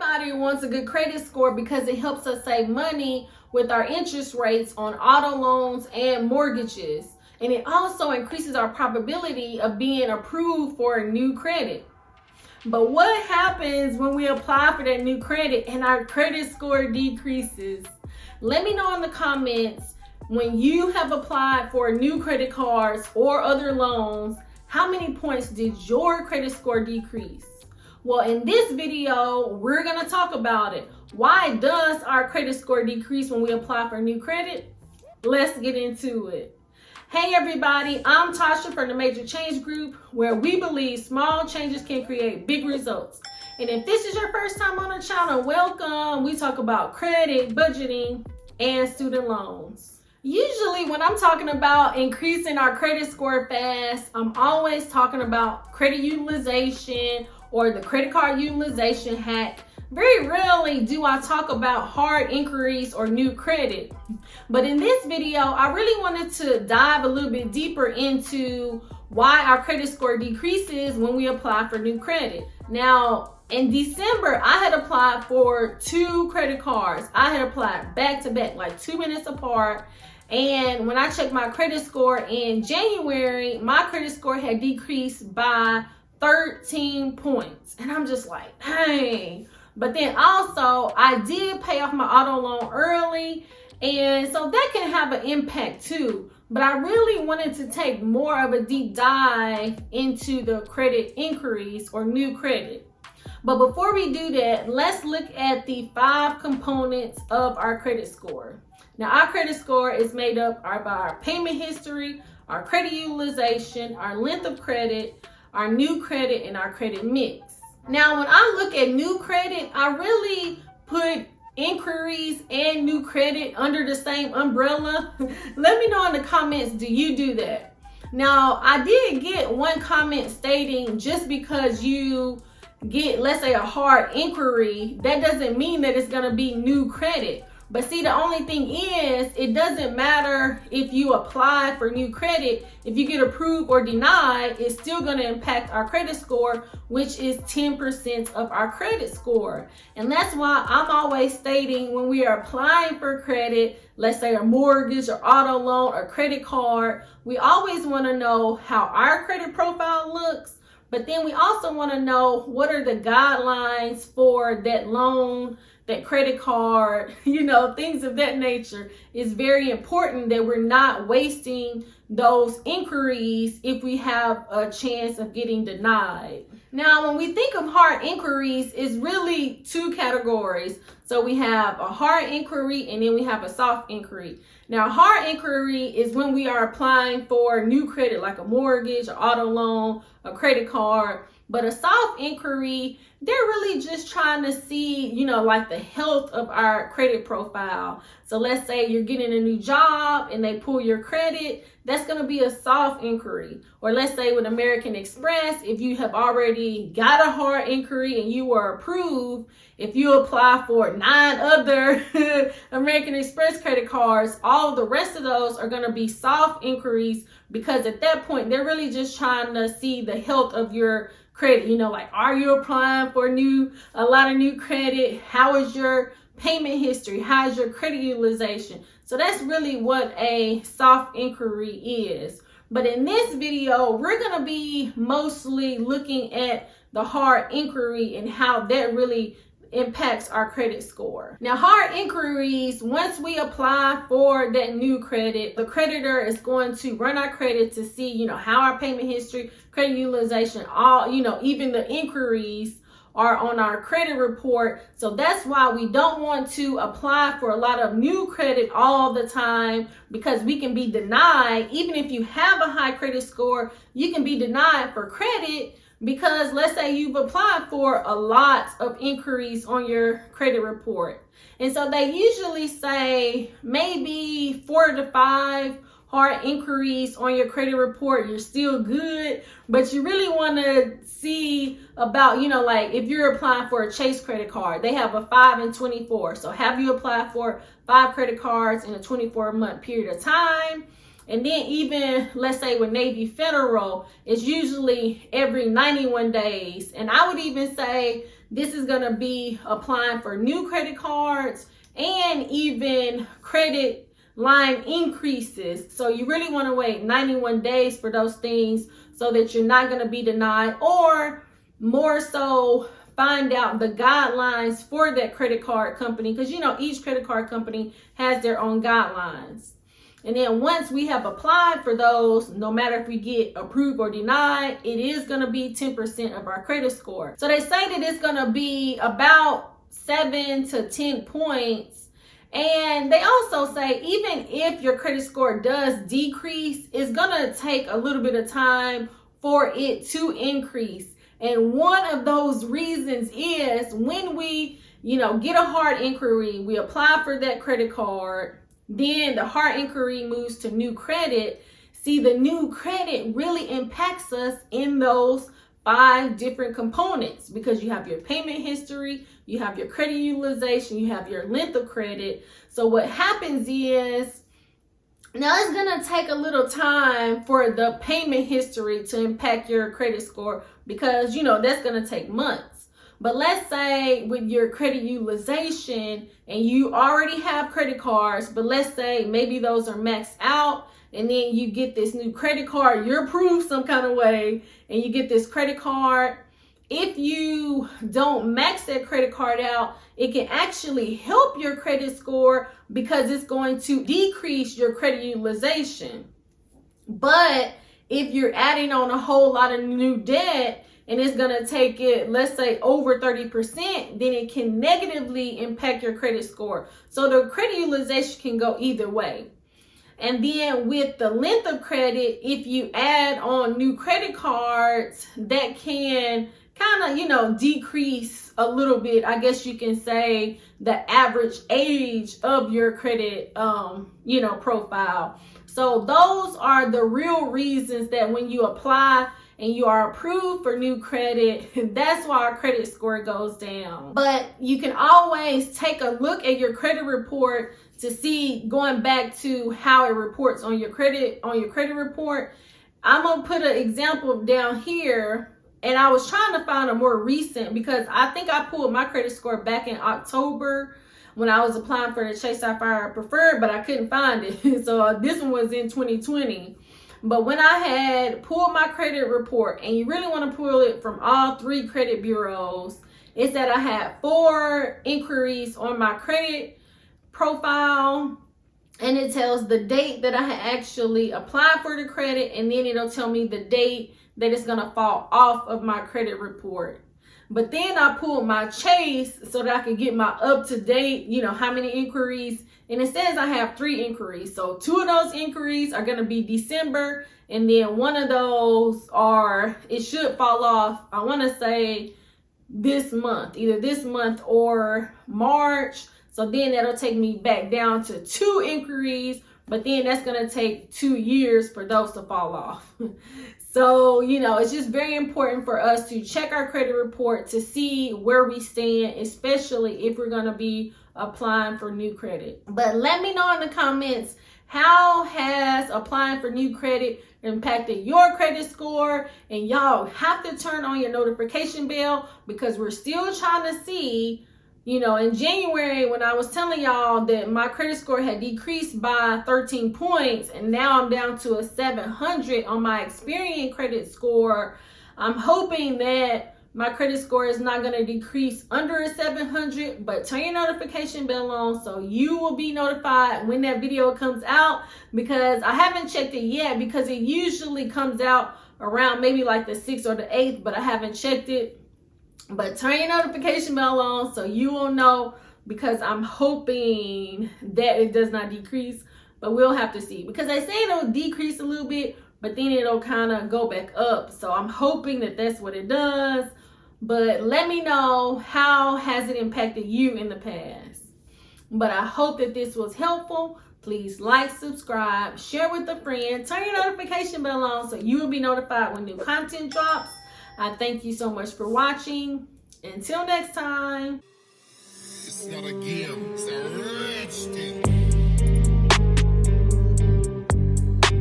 Everybody wants a good credit score because it helps us save money with our interest rates on auto loans and mortgages. And it also increases our probability of being approved for a new credit. But what happens when we apply for that new credit and our credit score decreases? Let me know in the comments, when you have applied for new credit cards or other loans, how many points did your credit score decrease? Well, in this video, we're going to talk about it. Why does our credit score decrease when we apply for new credit? Let's get into it. Hey everybody, I'm Tasha from the Major Change Group, where we believe small changes can create big results. And if this is your first time on the channel, welcome. We talk about credit, budgeting, and student loans. Usually when I'm talking about increasing our credit score fast, I'm always talking about credit utilization or the credit card utilization hack. Very rarely do I talk about hard inquiries or new credit. But in this video, I really wanted to dive a little bit deeper into why our credit score decreases when we apply for new credit. Now, in December, I had applied for 2 credit cards. I had applied back to back, like 2 minutes apart. And when I checked my credit score in January, my credit score had decreased by 13 points. And I'm just like, dang. But then also, I did pay off my auto loan early. And so that can have an impact too. But I really wanted to take more of a deep dive into the credit inquiries or new credit. But before we do that, let's look at the 5 components of our credit score. Now, our credit score is made up by our payment history, our credit utilization, our length of credit, our new credit, and our credit mix. Now, when I look at new credit, I really put inquiries and new credit under the same umbrella. Let me know in the comments, do you do that? Now, I did get one comment stating just because you get, let's say, a hard inquiry, that doesn't mean that it's going to be new credit. But see, the only thing is, it doesn't matter if you apply for new credit. If you get approved or denied, it's still going to impact our credit score, which is 10% of our credit score. And that's why I'm always stating, when we are applying for credit, let's say a mortgage or auto loan or credit card, we always want to know how our credit profile looks. But then we also want to know what are the guidelines for that loan, that credit card, things of that nature. It's very important that we're not wasting those inquiries if we have a chance of getting denied. Now, when we think of hard inquiries, it's really 2 categories. So we have a hard inquiry and then we have a soft inquiry. Now, hard inquiry is when we are applying for new credit, like a mortgage, or auto loan, a credit card. But a soft inquiry, they're really just trying to see, like the health of our credit profile. So let's say you're getting a new job and they pull your credit, that's going to be a soft inquiry. Or let's say with American Express, if you have already got a hard inquiry and you were approved, if you apply for 9 other American Express credit cards, all the rest of those are going to be soft inquiries, because at that point, they're really just trying to see the health of your credit. Like, are you applying for a lot of new credit? How is your payment history? How is your credit utilization? So that's really what a soft inquiry is. But in this video, we're going to be mostly looking at the hard inquiry and how that really impacts our credit score. Now, hard inquiries, once we apply for that new credit, the creditor is going to run our credit to see, how our payment history, credit utilization, all, even the inquiries are on our credit report. So that's why we don't want to apply for a lot of new credit all the time, because we can be denied. Even if you have a high credit score, you can be denied for credit, because let's say you've applied for a lot of inquiries on your credit report. And so they usually say maybe 4 to 5 hard inquiries on your credit report, you're still good. But you really want to see about, like if you're applying for a Chase credit card, they have a 5 and 24. So have you applied for 5 credit cards in a 24-month period of time? And then even, let's say with Navy Federal, it's usually every 91 days. And I would even say This is going to be applying for new credit cards and even credit line increases. So you really want to wait 91 days for those things so that you're not going to be denied, or more so find out the guidelines for that credit card company, because you know each credit card company has their own guidelines. And then once we have applied for those, no matter if we get approved or denied, it is going to be 10% of our credit score. So they say that it's going to be about 7 to 10 points. And they also say even if your credit score does decrease, it's going to take a little bit of time for it to increase. And one of those reasons is when we, get a hard inquiry, we apply for that credit card, then the hard inquiry moves to new credit. See, the new credit really impacts us in those 5 different components, because you have your payment history, you have your credit utilization, you have your length of credit. So what happens is, now it's going to take a little time for the payment history to impact your credit score, because, that's going to take months. But let's say with your credit utilization and you already have credit cards, but let's say maybe those are maxed out, and then you get this new credit card, you're approved some kind of way, and you get this credit card. If you don't max that credit card out, it can actually help your credit score because it's going to decrease your credit utilization. But if you're adding on a whole lot of new debt and it's going to take it, let's say, over 30%, then it can negatively impact your credit score. So the credit utilization can go either way. And then with the length of credit, if you add on new credit cards, that can kind of, decrease a little bit, I guess you can say, the average age of your credit, profile. So those are the real reasons that when you apply and you are approved for new credit, that's why our credit score goes down. But you can always take a look at your credit report to see, going back to how it reports on your credit report. I'm going to put an example down here. And I was trying to find a more recent, because I think I pulled my credit score back in October when I was applying for the Chase Sapphire Preferred, but I couldn't find it. So this one was in 2020. But when I had pulled my credit report, and you really want to pull it from all 3 credit bureaus, it said I had 4 inquiries on my credit profile. And it tells the date that I had actually applied for the credit, and then it'll tell me the date that it's going to fall off of my credit report. But then I pulled my Chase so that I could get my up-to-date, how many inquiries. And it says I have 3 inquiries. So 2 of those inquiries are going to be December. And then one of those it should fall off, I want to say, this month, either this month or March. So then that'll take me back down to 2 inquiries. But then that's going to take 2 years for those to fall off. So, it's just very important for us to check our credit report to see where we stand, especially if we're going to be applying for new credit. But let me know in the comments, how has applying for new credit impacted your credit score? And y'all have to turn on your notification bell, because we're still trying to see, in January, when I was telling y'all that my credit score had decreased by 13 points, and now I'm down to a 700 on my Experian credit score, I'm hoping that my credit score is not going to decrease under a 700, but turn your notification bell on so you will be notified when that video comes out, because I haven't checked it yet, because it usually comes out around maybe like the 6th or the 8th, but I haven't checked it. But turn your notification bell on so you will know, because I'm hoping that it does not decrease, but we'll have to see, because they say it'll decrease a little bit, but then it'll kind of go back up. So I'm hoping that that's what it does. But let me know, how has it impacted you in the past? But I hope that this was helpful. Please like, subscribe, share with a friend, turn your notification bell on so you will be notified when new content drops. I thank you so much for watching. Until next time. It's not a game, it's a rich thing.